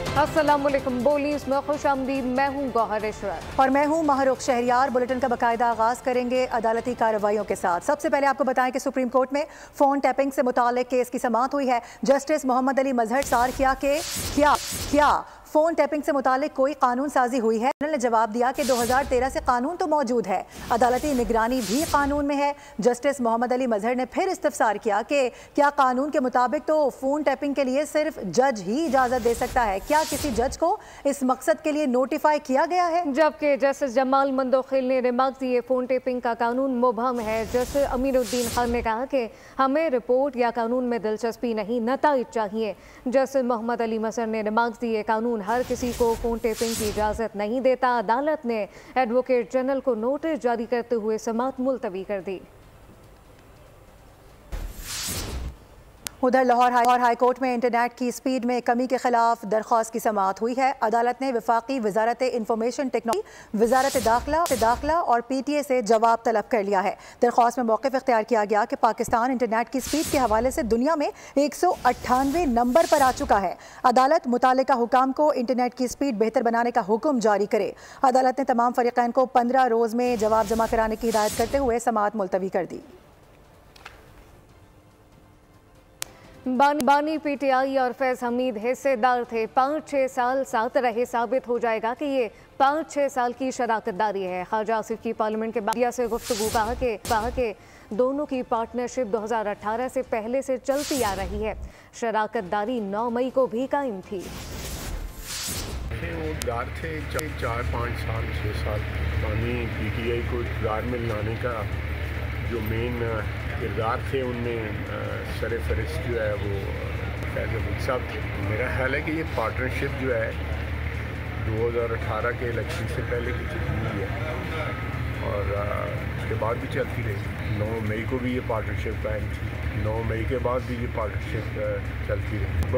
अस्सलामुअलैकुम। बोलीस में खुशामदीद। मैं हूँ गौहर इशरत और मैं हूँ महरुख शहरियार। बुलेटिन का बाकायदा आगाज करेंगे अदालती कार्रवाइयों के साथ। सबसे पहले आपको बताएं कि सुप्रीम कोर्ट में फोन टैपिंग से मुतालिक केस की समाअत हुई है। जस्टिस मोहम्मद अली मजहर सार किया कि क्या फोन टैपिंग से मुतालिक कोई कानून साजी हुई है। ने जवाब दिया कि 2013 से कानून तो मौजूद है, अदालती निगरानी भी कानून में है। जस्टिस मोहम्मद अली मजहर ने फिर इस्तफसार किया कि क्या कानून के मुताबिक तो फोन टैपिंग के लिए सिर्फ जज ही इजाजत दे सकता है, क्या किसी जज को इस मकसद के लिए नोटिफाई किया गया है। जबकि जस्टिस जमाल मंदोखिल ने रिमार्क दिए फोन टैपिंग का कानून मुबहम है। जस्टिस अमीरुद्दीन खान ने कहा कि हमें रिपोर्ट या कानून में दिलचस्पी नहीं, नताइज चाहिए। जस्टिस मोहम्मद अली मजहर ने रिमार्क दिए कानून हर किसी को फोन टैपिंग की इजाजत नहीं देता। अदालत ने एडवोकेट जनरल को नोटिस जारी करते हुए समाअत मुलतवी कर दी। उधर लाहौर हाई कोर्ट में इंटरनेट की स्पीड में कमी के खिलाफ दरख्वास्त की समाअत हुई है। अदालत ने वफाकी वजारत इंफॉर्मेशन टेक्नोलॉजी, वजारत दाखिला और PTA से जवाब तलब कर लिया है। दरख्वास्त में मौक़िफ़ इख्तियार किया गया कि पाकिस्तान इंटरनेट की स्पीड के हवाले से दुनिया में 198 नंबर पर आ चुका है। अदालत मुतालिका हुकाम को इंटरनेट की स्पीड बेहतर बनाने का हुक्म जारी करे। अदालत ने तमाम फरीक़ैन को 15 रोज़ में जवाब जमा कराने की हिदायत करते हुए समाअत मुलतवी कर दी। बानी PTI और फैज़ हमीद हिस्सेदार थे, 5-6 साल साथ रहे। साबित हो जाएगा कि ये 5-6 साल की शराकतदारी है। ख्वाजा आसिफ की पार्लियामेंट के बाद से गुफ्तगू कहा कि दोनों की पार्टनरशिप 2018 से पहले से चलती आ रही है। शराकतदारी 9 मई को भी कायम थी। वो इक़्तिदार थे 4-5 साल 6 साल। बानी PTI को इक़्तिदार में लाने का जो मेन किरदार थे उनमें सर फहरिस्त जो है वो फैज़ हमीद साहब थे। मेरा ख्याल है कि ये पार्टनरशिप जो है 2018 के इलेक्शन से पहले की चली हुई है और उसके बाद भी चलती रही। 9 मई को भी ये पार्टनरशिप कायम थी, 9 मई के बाद भी ये पार्टनरशिप चलती रही। अब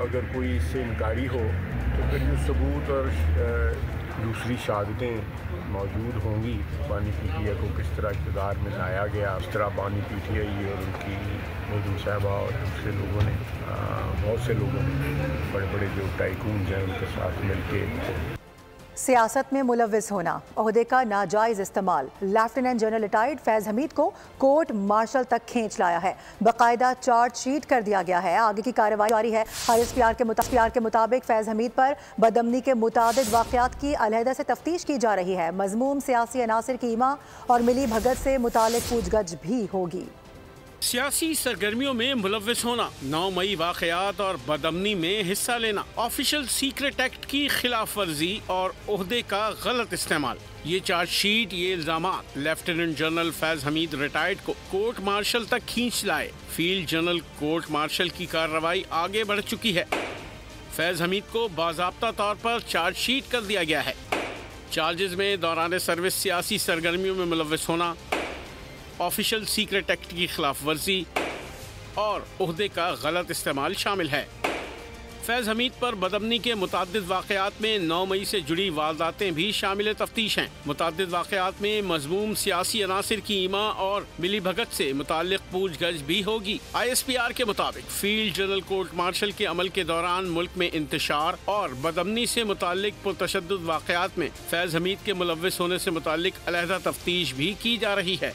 अगर कोई इससे इनकारी हो तो फिर जो सबूत और दूसरी शहादतें मौजूद होंगी, बानी PTI को किस तरह इक़्तिदार में लाया गया, इस तरह बानी PTI और उनकी मौजूद साहबा और दूसरे लोगों ने, बहुत से लोगों ने, बड़े बड़े जो टाइकून्स हैं उनके साथ मिलकर सियासत में मुलव्विस होना, ओहदे का नाजायज़ इस्तेमाल। लेफ्टिनेंट जनरल रिटायर्ड फैज़ हमीद को कोर्ट मार्शल तक खींच लाया है। बाकायदा चार्जशीट कर दिया गया है। आगे की कार्रवाई जारी है। ISPR के मुताबिक फैज़ हमीद पर बदअमनी के मुतादिद वाक़यात की अलहदा से तफ्तीश की जा रही है। मज़मूम सियासी अनासिर की ईमा और मिली भगत से मुतालिक पूछगछ भी होगी। सियासी सरगर्मियों में मुलव्विस होना, 9 मई वाक़यात और बदअमनी में हिस्सा लेना, ऑफिशियल सीक्रेट एक्ट की खिलाफ वर्जी और ओहदे का गलत इस्तेमाल, ये चार्जशीट, ये इल्जामात लेफ्टिनेंट जनरल फैज़ हमीद रिटायर्ड को कोर्ट मार्शल तक खींच लाए। फील्ड जनरल कोर्ट मार्शल की कार्रवाई आगे बढ़ चुकी है। फैज़ हमीद को बाज़ाब्ता तौर पर चार्जशीट कर दिया गया है। चार्जेस में दौरान सर्विस सियासी सरगर्मियों में मुलव्विस होना, ऑफिशियल सीक्रेट एक्ट की खिलाफ वर्जी और ओहदे का गलत इस्तेमाल शामिल है। फैज़ हमीद पर बदअमनी के मुताद्दिद वाक़यात में 9 मई से जुड़ी वारदातें भी शामिल तफ्तीश हैं। मुताद्दिद वाक़यात में मज़मूम सियासी अनासिर की ईमा और मिली भगत से मुताल्लिक़ पूछगछ भी होगी। ISPR के मुताबिक फील्ड जनरल कोर्ट मार्शल के अमल के दौरान मुल्क में इंतशार और बदअमनी से मुताल्लिक़ पुरतशद्दुद वाक़यात में फैज़ हमीद के मुलव्विस होने से मुताल्लिक़ अलहदा तफ्तीश भी की जा रही है।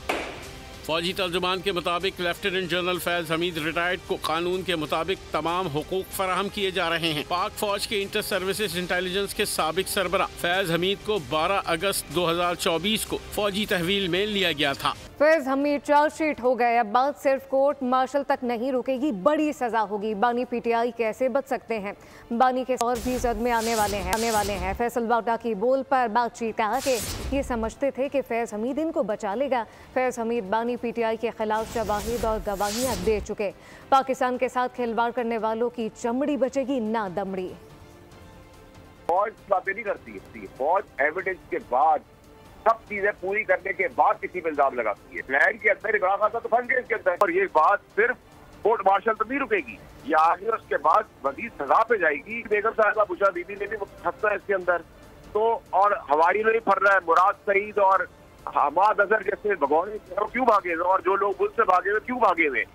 फौजी तर्जुमान के मुताबिक लेफ्टिनेंट जनरल फैज़ हमीद रिटायर्ड को कानून के मुताबिक तमाम हुकूक फराहम किए जा रहे हैं। पाक फौज के इंटर सर्विसेज इंटेलिजेंस के साबिक सरबरा फैज़ हमीद को 12 अगस्त 2024 को फौजी तहवील में लिया गया था। फैज़ हमीद चार्जशीट हो गए। अब बात सिर्फ कोर्ट मार्शल तक नहीं रुकेगी, बड़ी सजा होगी। बानी PTI कैसे बच सकते हैं? बानी के और भी जद में आने वाले हैं। फैसल बाटा की बोल पर बातचीत, कहा कि ये समझते थे कि फैज़ हमीद इनको बचा लेगा। फैज़ हमीद बानी PTI के खिलाफ शवाहिद और गवाहियां दे चुके। पाकिस्तान के साथ खिलवाड़ करने वालों की चमड़ी बचेगी ना दमड़ी। फौज बातें नहीं करती है, फौज एविडेंस के बाद सब चीजें पूरी करने के बाद किसी पे इल्जाम लगाती है। प्लान के अंदर इमरान खान तो फंड के अंदर, और ये बात सिर्फ कोर्ट मार्शल तो नहीं रुकेगी, ये आगे उसके बाद मजीद सजा पे जाएगी। बेगम साहिबा बुशरा बीबी ने भी फंसना है इसके अंदर, तो और हवारी में भी फर रहा है। मुराद सईद और हमाद अजहर जैसे भगवान क्यों भागे हुए, और जो लोग मुल्क से भागे हुए क्यों भागे हुए?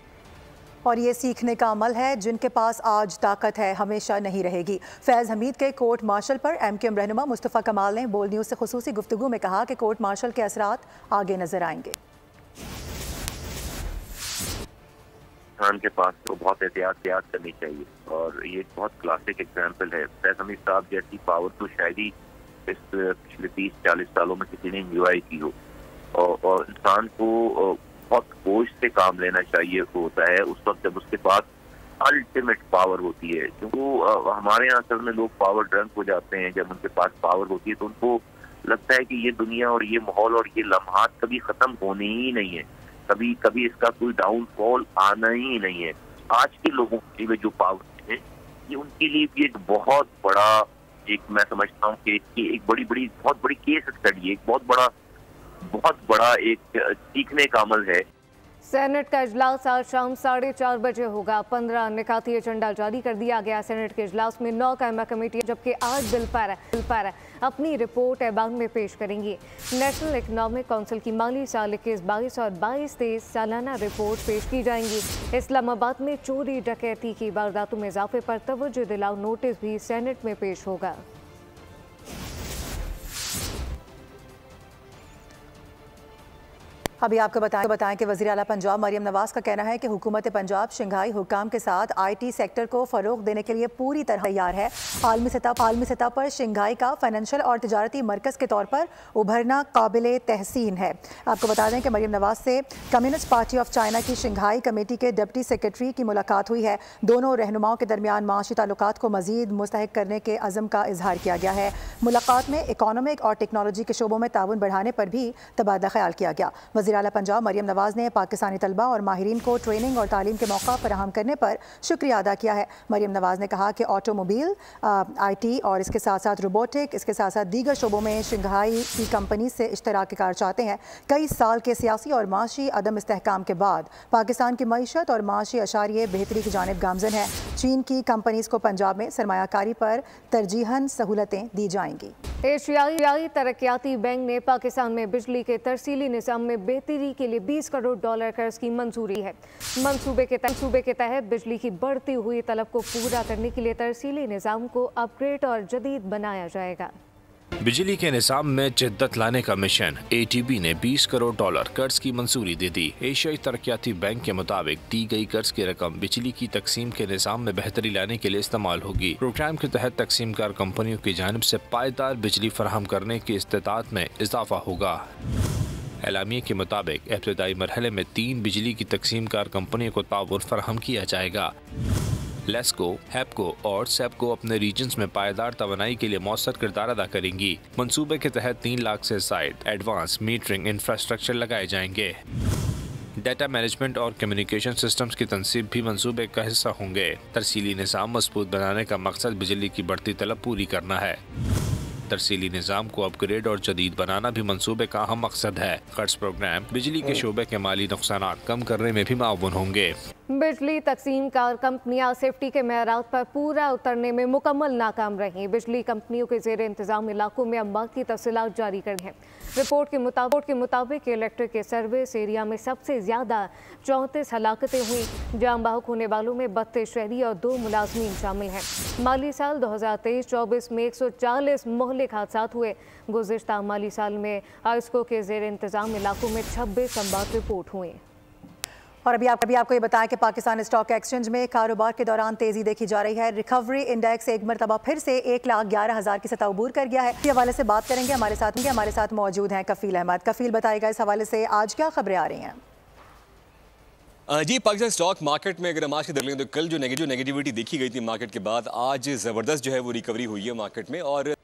और ये सीखने का अमल है, जिनके पास आज ताकत है हमेशा नहीं रहेगी। फैज़ हमीद के कोर्ट मार्शल पर MQM रहनुमा मुस्तफ़ा कमाल ने बोल न्यूज़ से खुसूसी गुफ्तगू में कहा कि कोर्ट मार्शल के असरात आगे नजर आएंगे। खान के पास तो बहुत एहतियात करनी चाहिए और ये बहुत क्लासिक एग्जाम्पल है। फैज़ हमीद साहब जैसी पावर तो शायद ही इस पिछले 30-40 सालों में किसी ने इंजॉय की हो और इंसान को बहुत होश से काम लेना चाहिए होता है उस वक्त जब उसके पास अल्टीमेट पावर होती है। क्योंकि हमारे यहाँ असल में लोग पावर ड्रंक हो जाते हैं जब उनके पास पावर होती है, तो उनको लगता है कि ये दुनिया और ये माहौल और ये लम्हात कभी खत्म होने ही नहीं है, कभी कभी इसका कोई डाउनफॉल आना ही नहीं है। आज के लोगों के लिए जो पावर है ये उनके लिए भी एक बहुत बड़ा, एक मैं समझता हूँ कि एक बहुत बड़ी केस स्टडी, एक बहुत बड़ा एक सीखने का अमल है। सेनेट का इजलास आज शाम 4:30 बजे होगा। 15 निकाती एजेंडा जारी कर दिया गया। सेनेट के इजलास में 9 कायमा कमेटी जबकि 8 बिल पर अपनी रिपोर्ट ऐवान में पेश करेंगी। नेशनल इकनॉमिक काउंसिल की माली साल 21-22 और 22-23 सालाना रिपोर्ट पेश की जाएंगी। इस्लामाबाद में चोरी डकैती की वारदातों में इजाफे पर तवज्जो दिलाओ नोटिस भी सेनेट में पेश होगा। अभी आपको बताएं कि वज़ीर आला पंजाब मरियम नवाज का कहना है कि हुकूमत पंजाब शंघाई हुकाम के साथ IT सेक्टर को फ़रोग देने के लिए पूरी तरह तैयार है। आलमी सतह पर शंघाई का फाइनेंशियल और तिजारती मरकज़ के तौर पर उभरना काबिल तहसीन है। आपको बता दें कि मरियम नवाज से कम्युनिस्ट पार्टी ऑफ चाइना की शंघाई कमेटी के डिप्टी सेक्रेटरी की मुलाकात हुई है। दोनों रहनुमाओं के दरमियान माशी ताल्लुकात को मज़ीद मुस्तहक करने के अज़म का इजहार किया गया है। मुलाकात में इकोनॉमिक और टेक्नोलॉजी के शोबों में ताउन बढ़ाने पर भी तबादला ख्याल किया गया। वज़ीर आला पंजाब मरियम नवाज ने पाकिस्तानी तलबा और माहिरीन को ट्रेनिंग और तालीम के मौका फराहम करने पर शुक्रिया अदा किया है। मरियम नवाज ने कहा कि ऑटोमोबाइल, IT और इसके साथ साथ रोबोटिक, इसके साथ साथ दीगर शोबों में शंघाई की कंपनी से इश्तराक कार चाहते हैं। कई साल के सियासी और माशी अदम इस्तेहकाम के बाद पाकिस्तान की मईशत और माशी अशारिये बेहतरी की जानिब गामजन है। चीन की कंपनीज को पंजाब में सरमायाकारी पर तरजीहन सहूलतें दी जाएंगी। एशियाई तरक्याती बैंक ने पाकिस्तान में बिजली के तरसीली निज़ाम में बेहतरी के लिए $20 करोड़ कर्ज की मंजूरी है। मंसूबे के तहत बिजली की बढ़ती हुई तलब को पूरा करने के लिए तरसीली निज़ाम को अपग्रेड और जदीद बनाया जाएगा। बिजली के निज़ाम में जिद्दत लाने का मिशन ATB ने $20 करोड़ कर्ज की मंजूरी दे दी। एशियाई तरक्याती बैंक के मुताबिक दी गई कर्ज की रकम बिजली की तकसीम के निज़ाम में बेहतरी लाने के लिए इस्तेमाल होगी। प्रोग्राम के तहत तकसीमकार कंपनियों की जानिब से पायदार बिजली फराहम करने की इस्तेताअत में इजाफा होगा। एलामिया के मुताबिक इब्तदाई मरहले में 3 बिजली की तकसीमकार कंपनियों को ताउन फराहम किया जाएगा। लेस्को, हैप्को और सेप्को अपने रीजन्स में पायदार तवानाई के लिए मौसर किरदार अदा करेंगी। मंसूबे के तहत 3 लाख से ज़ायद एडवांस मीटरिंग इंफ्रास्ट्रक्चर लगाए जाएंगे। डाटा मैनेजमेंट और कम्युनिकेशन सिस्टम्स की तनसीब भी मंसूबे का हिस्सा होंगे। तरसीली निज़ाम मजबूत बनाने का मकसद बिजली की बढ़ती तलब पूरी करना है। तरसीली निज़ाम को अपग्रेड और जदीद बनाना भी मंसूबे का अहम मकसद है। कर्ज प्रोग्राम बिजली के शोबे के माली नुकसानात कम करने में भी माउन होंगे। बिजली तकसीम कार कंपनियां सेफ्टी के मेयारात पर पूरा उतरने में मुकम्मल नाकाम रहीं। बिजली कंपनियों के जेर इंतजाम इलाकों में अमवात की तफसीलात जारी कर हैं। रिपोर्ट के मुताबिक इलेक्ट्रिक के सर्विस एरिया में सबसे ज़्यादा 34 हलाकतें हुई। जाम बाहक होने वालों में 32 शहरी और 2 मुलाजमीन शामिल हैं। माली साल 2023-24 में 140 मोहलिक हादसात हुए। गुज़िश्ता माली साल में आइस्को के जेर इंतजाम इलाकों में 26 अमवात रिपोर्ट हुए। और अभी आपको ये बताएं कि पाकिस्तान स्टॉक एक्सचेंज में कारोबार के दौरान तेजी देखी जा रही है। रिकवरी इंडेक्स एक मरतबा फिर से 1,11,000 की सतह अबूर कर गया है। इस हवाले से बात करेंगे। हमारे साथ मौजूद हैं कफील अहमद। कफील, बताएगा इस हवाले से आज क्या खबरें आ रही हैं? जी, पाकिस्तान स्टॉक मार्केट में अगर हम आज की देख लें तो कल जो नेगेटिविटी देखी गई थी मार्केट के बाद, आज ज़बरदस्त जो है वो रिकवरी हुई है मार्केट में और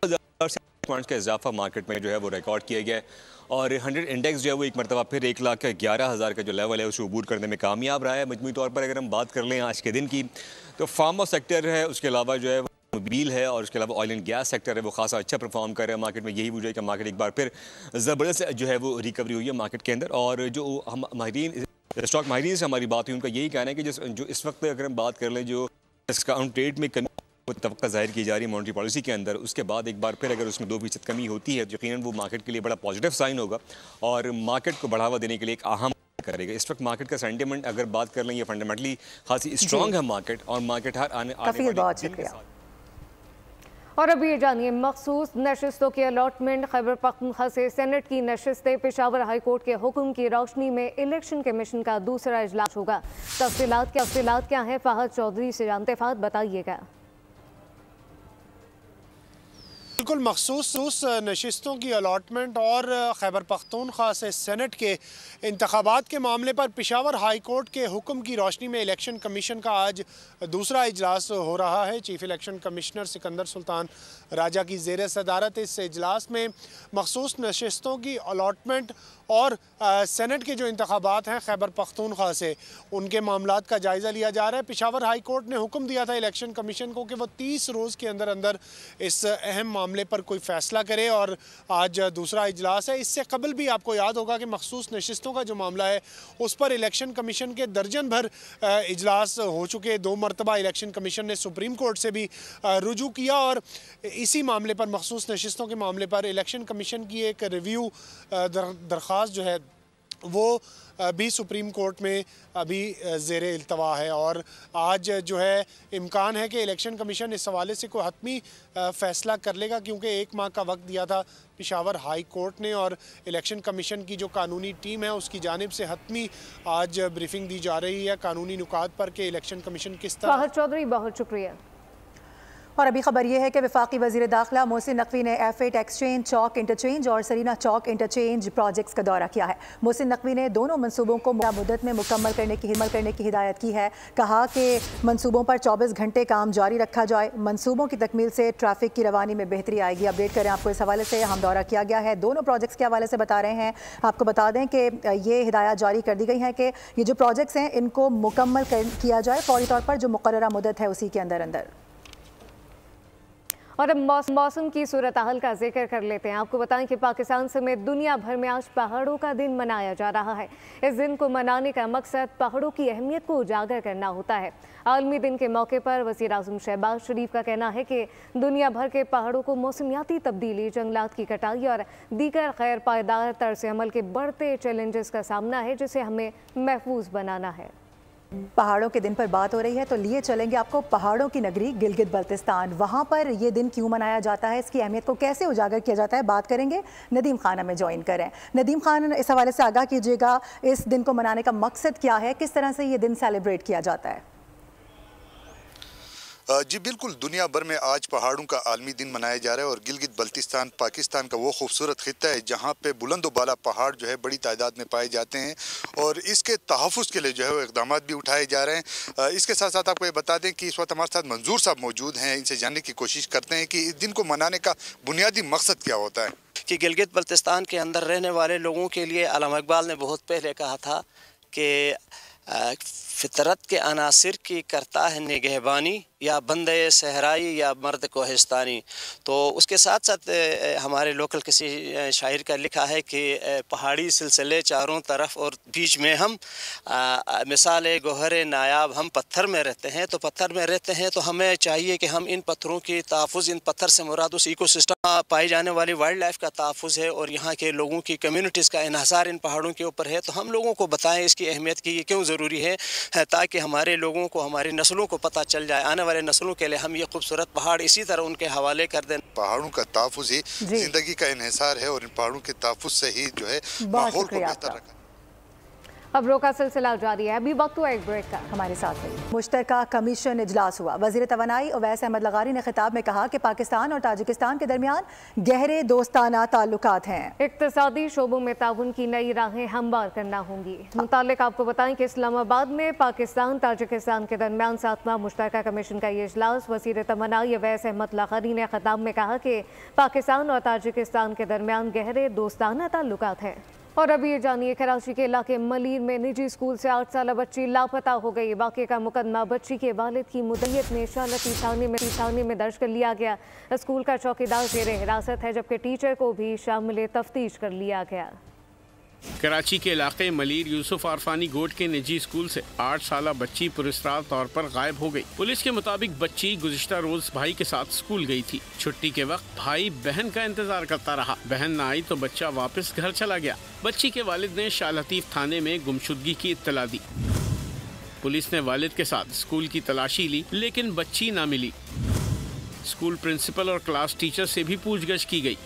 पॉइंट्स का इजाफा मार्केट में जो है वो रिकॉर्ड किया गया है और 100 इंडेक्स जो है वो एक मरतबा फिर 1,11,000 का जो लेवल है उसे अबूर करने में कामयाब रहा है। मजमूई तौर पर अगर हम बात कर लें आज के दिन की तो फार्मा सेक्टर है, उसके अलावा जो है मोबाइल है और उसके अलावा ऑयल एंड गैस सेक्टर है वो खासा अच्छा परफॉर्म कर रहा है मार्केट में। यही वजह है कि मार्केट एक बार फिर ज़बरदस्त जो है वो रिकवरी हुई है मार्केट के अंदर। और जो हम स्टॉक माहिरीन से हमारी बात हुई, उनका यही कहना है कि जो इस वक्त अगर हम बात कर लें जो डिस्काउंट रेट में कमी तवक्का ज़ाहिर की जा रही है मॉनेटरी पॉलिसी के अंदर, उसके बाद एक बार फिर अगर उसमें 2% कमी होती है यकीनन वो मार्केट के लिए बड़ा पॉजिटिव साइन होगा और मार्केट को बढ़ावा देने के लिए एक अहम करेगा। इस वक्त मार्केट का सेंटिमेंट अगर बात कर लें, ये फंडामेंटली खासी स्ट्रॉन्ग है मार्केट, और मार्केट हर आने बहुत शुक्रिया। और अभी ये जानिए, मखसूस नशिस्तों की अलॉटमेंट, खैबर पख्तूनख्वा से सेनेट की नशिस्तें, पेशावर हाई कोर्ट के हुक्म की रोशनी में इलेक्शन कमीशन का दूसरा इजलास होगा। तफसीलात क्या हैं, फहद चौधरी से जानते। फहद, बताइएगा। बिल्कुल, मखसूस नशिस्तों की अलॉटमेंट और खैबर पख्तूनख्वा से सेनेट के इंतखाबात के मामले पर पेशावर हाई कोर्ट के हुक्म की रोशनी में इलेक्शन कमीशन का आज दूसरा इजलास हो रहा है। Chief election commissioner Sikandar Sultan Raja की ज़ेर सदारत इस इजलास में मखसूस नशिस्तों की अलॉटमेंट और सेनेट के जो इंतखाबात हैं खैबर पख्तूनख्वा से, उनके मामलात का जायज़ा लिया जा रहा है। पेशावर हाई कोर्ट ने हुक्म दिया था इलेक्शन कमीशन को कि वो 30 रोज़ के अंदर अंदर इस अहम मामले पर कोई फ़ैसला करे, और आज दूसरा इजलास है। इससे कबल भी आपको याद होगा कि मखसूस नशिस्तों का जो मामला है उस पर इलेक्शन कमीशन के दर्जन भर इजलास हो चुके। 2 मरतबा इलेक्शन कमीशन ने सुप्रीम कोर्ट से भी रुजू किया, और इसी मामले पर, मखसूस नशिस्तों के मामले पर इलेक्शन कमीशन की एक रिव्यू दरख्वास्त जो है वो भी सुप्रीम कोर्ट में अभी ज़ेर इल्तवा है। और आज जो है इम्कान है कि इलेक्शन कमीशन इस हवाले से कोई हतमी फ़ैसला कर लेगा, क्योंकि 1 माह का वक्त दिया था पेशावर हाई कोर्ट ने, और इलेक्शन कमीशन की जो कानूनी टीम है उसकी जानिब से हतमी आज ब्रीफिंग दी जा रही है कानूनी नुकात पर कि इलेक्शन कमीशन किस तरह। फहद चौधरी, बहुत शुक्रिया। और अभी खबर यह है कि वफाकी वज़ीर दाखिला मोहसिन नकवी ने F8 एक्सचेंज, चौक इंटरचेंज और सरीना चौक इंटरचेंज प्रोजेक्ट्स का दौरा किया है। मोहसिन नकवी ने दोनों मंसूबों को मुद्दत में मुकम्मल करने की हिदायत की है। कहा कि मंसूबों पर 24 घंटे काम जारी रखा जाए। मंसूबों की तकमील से ट्रैफिक की रवानी में बेहतरी आएगी। अपडेट करें आपको इस हवाले से, हम दौरा किया गया है, दोनों प्रोजेक्ट्स के हवाले से बता रहे हैं। आपको बता दें कि ये हिदायत जारी कर दी गई है कि ये जो प्रोजेक्ट्स हैं इनको मुकम्मल किया जाए फौरी तौर पर, जो मुकर्ररा मुद्दत है उसी के अंदर अंदर। और अब मौसम की सूरत हाल का जिक्र कर लेते हैं। आपको बताएं कि पाकिस्तान समेत दुनिया भर में आज पहाड़ों का दिन मनाया जा रहा है। इस दिन को मनाने का मकसद पहाड़ों की अहमियत को उजागर करना होता है। आलमी दिन के मौके पर वज़ीर आज़म शहबाज शरीफ का कहना है कि दुनिया भर के पहाड़ों को मौसमियाती तब्दीली, जंगलात की कटाई और दीगर गैर पायदार तर्ज अमल के बढ़ते चैलेंजेस का सामना है, जिसे हमें महफूज बनाना है। पहाड़ों के दिन पर बात हो रही है तो लिए चलेंगे आपको पहाड़ों की नगरी गिलगित बल्तिस्तान। वहाँ पर ये दिन क्यों मनाया जाता है, इसकी अहमियत को कैसे उजागर किया जाता है, बात करेंगे। नदीम खान हमें ज्वाइन करें। नदीम खान, इस हवाले से आगाह कीजिएगा, इस दिन को मनाने का मकसद क्या है, किस तरह से ये दिन सेलिब्रेट किया जाता है? जी बिल्कुल, दुनिया भर में आज पहाड़ों का आलमी दिन मनाया जा रहा है और गिलगित बल्तिस्तान पाकिस्तान का वो खूबसूरत खित्ता है जहाँ पे बुलंद बाला पहाड़ जो है बड़ी तादाद में पाए जाते हैं, और इसके तहफ़्फ़ुज़ के लिए जो है वो इक़दाम भी उठाए जा रहे हैं। इसके साथ साथ आपको ये बता दें कि इस वक्त हमारे साथ मंजूर साहब मौजूद हैं, इनसे जानने की कोशिश करते हैं कि इस दिन को मनाने का बुनियादी मकसद क्या होता है। कि गिलगित बल्तिस्तान के अंदर रहने वाले लोगों के लिए अल्लामा इकबाल ने बहुत पहले कहा था कि फितरत के अनासिर की करता है निगहबानी, या बंदे सहराई या मर्द कोहिस्तानी। तो उसके साथ साथ हमारे लोकल किसी शायर का लिखा है कि पहाड़ी सिलसिले चारों तरफ और बीच में हम, मिसाल गोहरे नायाब, हम पत्थर में रहते हैं। तो पत्थर में रहते हैं तो हमें चाहिए कि हम इन पत्थरों की तहफ़्फ़ुज़, इन पत्थर से मुराद उस इकोसिस्टम पाई जाने वाली वाइल्ड लाइफ का तहफ़्फ़ुज़ है, और यहाँ के लोगों की कम्यूनिटीज़ का इन्हसार इन पहाड़ों के ऊपर है। तो हम लोगों को बताएं इसकी अहमियत की, ये क्यों ज़रूरी है, ताकि हमारे लोगों को, हमारी नस्लों को पता चल जाए, आने वाले नस्लों के लिए हम ये खूबसूरत पहाड़ इसी तरह उनके हवाले कर दें। पहाड़ों का तहफ़्फ़ुज़ ही जिंदगी का इन्हिसार है, और इन पहाड़ों के तहफ़्फ़ुज़ से ही जो है माहौल को बेहतर रखा। खबरों का सिलसिला जारी है, अभी वक्त हुआ एक ब्रेक का। हमारे साथ है मुश्तरका कमीशन इजलास हुआ। वज़ीर तवानाई ओवैस अहमद लगारी ने खिताब में कहा कि पाकिस्तान और ताजिकिस्तान के दरमियान गहरे दोस्ताना ताल्लुकात हैं। इक़्तिसादी शोबों में ताउन की नई राहें हमवार करना होंगी। मुतालिक आपको बताएं कि इस्लामाबाद में पाकिस्तान ताजिकिस्तान के दरमियान 7वां मुश्तरका कमीशन का ये इजलास वज़ीर तवानाई ओवैस अहमद लगारी ने खिताब में कहा कि पाकिस्तान और ताजिकिस्तान के दरमियान गहरे दोस्ताना ताल्लुकात हैं। और अभी ये जानिए, कराची के इलाके मलीर में निजी स्कूल से 8 साला बच्ची लापता हो गई। वाक़े का मुकदमा बच्ची के वालिद की मुद्दत में शालती थाने में दर्ज कर लिया गया। स्कूल का चौकीदार ज़ेर हिरासत है, जबकि टीचर को भी शामिल तफ्तीश कर लिया गया। कराची के इलाके मलीर यूसुफ आरफानी गोट के निजी स्कूल से 8 साला बच्ची पुरस्कार तौर पर गायब हो गई। पुलिस के मुताबिक बच्ची गुज़िश्ता रोज भाई के साथ स्कूल गई थी। छुट्टी के वक्त भाई बहन का इंतजार करता रहा। बहन न आई तो बच्चा वापस घर चला गया। बच्ची के वालिद ने शाह लतीफ थाने में गुमशुदगी की इत्तला दी। पुलिस ने वालिद के साथ स्कूल की तलाशी ली, लेकिन बच्ची न मिली। स्कूल प्रिंसिपल और क्लास टीचर से भी पूछगछ की गई।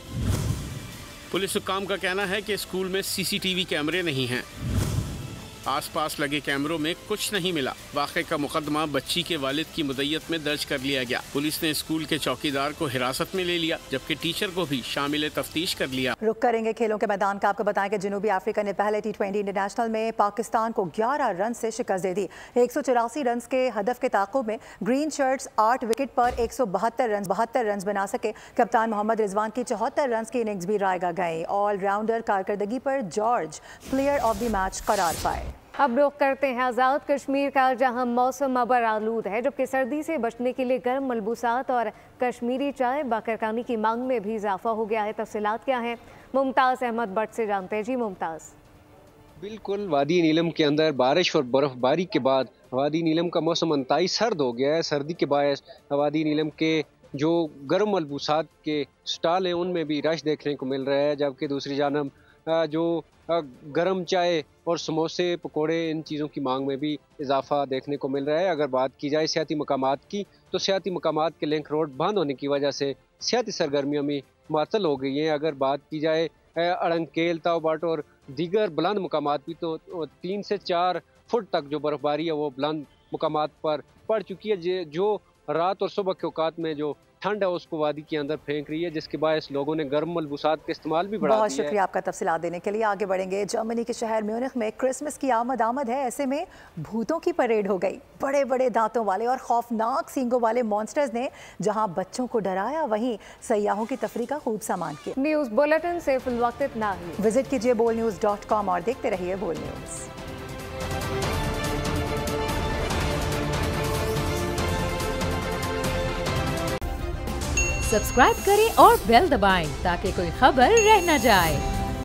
पुलिस हुक्काम का कहना है कि स्कूल में सीसीटीवी कैमरे नहीं हैं। आसपास लगे कैमरों में कुछ नहीं मिला। वाक़े का मुकदमा बच्ची के वालिद की मुद्दत में दर्ज कर लिया गया। पुलिस ने स्कूल के चौकीदार को हिरासत में ले लिया, जबकि टीचर को भी शामिल तफ्तीश कर लिया। रुक करेंगे खेलों के मैदान का। आपको बताएं कि जनूबी अफ्रीका ने पहले T20 इंटरनेशनल में पाकिस्तान को 11 रन से शिकस्त दे दी। 184 रन के हदफ के ताक़ुब में ग्रीन शर्ट्स 8 विकेट पर 172 रन बना सके। कप्तान मोहम्मद रिजवान की 74 रन की इनिंग्स भी रायगा गई। ऑलराउंडर कारकर्दगी पर George player of the match करार पाए। अब रुख करते हैं आज़ाद कश्मीर का, जहां मौसम अबर आलूद है, जबकि सर्दी से बचने के लिए गर्म मलबूसात और कश्मीरी चाय बाकरकानी की मांग में भी इजाफा हो गया है। तफसीलात क्या हैं, मुमताज़ अहमद भट्ट से जानते हैं। जी मुमताज़। बिल्कुल, वादी नीलम के अंदर बारिश और बर्फबारी के बाद वादी नीलम का मौसम इंतहाई सर्द हो गया है। सर्दी के बायस वादी नीलम के जो गर्म मलबूसात के स्टॉल हैं उनमें भी रश देखने को मिल रहा है, जबकि दूसरी जानब जो गरम चाय और समोसे पकोड़े इन चीज़ों की मांग में भी इजाफा देखने को मिल रहा है। अगर बात की जाए सियाती मकामात की, तो सियाती मकामात के लिंक रोड बंद होने की वजह से सियाती सरगर्मियों में मुअत्तल हो गई हैं। अगर बात की जाए अड़ंकेल, ताओबाट और दीगर बुलंद मकामात भी, तो 3 से 4 फुट तक जो बर्फबारी है वो बुलंद मकामात पर पड़ चुकी है, जो रात और सुबह के औकात में जो ठंड है उसको वादी के अंदर फेंक रही है, जिसके बायस लोगों ने गर्म मलबूसात के इस्तेमाल भी बढ़ा दिया है। बहुत शुक्रिया आपका तफसीलात देने के लिए। आगे बढ़ेंगे। जर्मनी के शहर म्यूनिख में क्रिसमस की आमद है। ऐसे में भूतों की परेड हो गई। बड़े बड़े दांतों वाले और खौफनाक सींगों वाले मॉन्स्टर्स ने जहां बच्चों को डराया, वहीं सयाहों की तफरी का खूब सामान किया। न्यूज़ बुलेटिन से फिलवक्त इतना ही। विजिट कीजिए bolnews.com और देखते रहिए बोल न्यूज़। सब्सक्राइब करें और बेल दबाएं ताकि कोई खबर रह न जाए।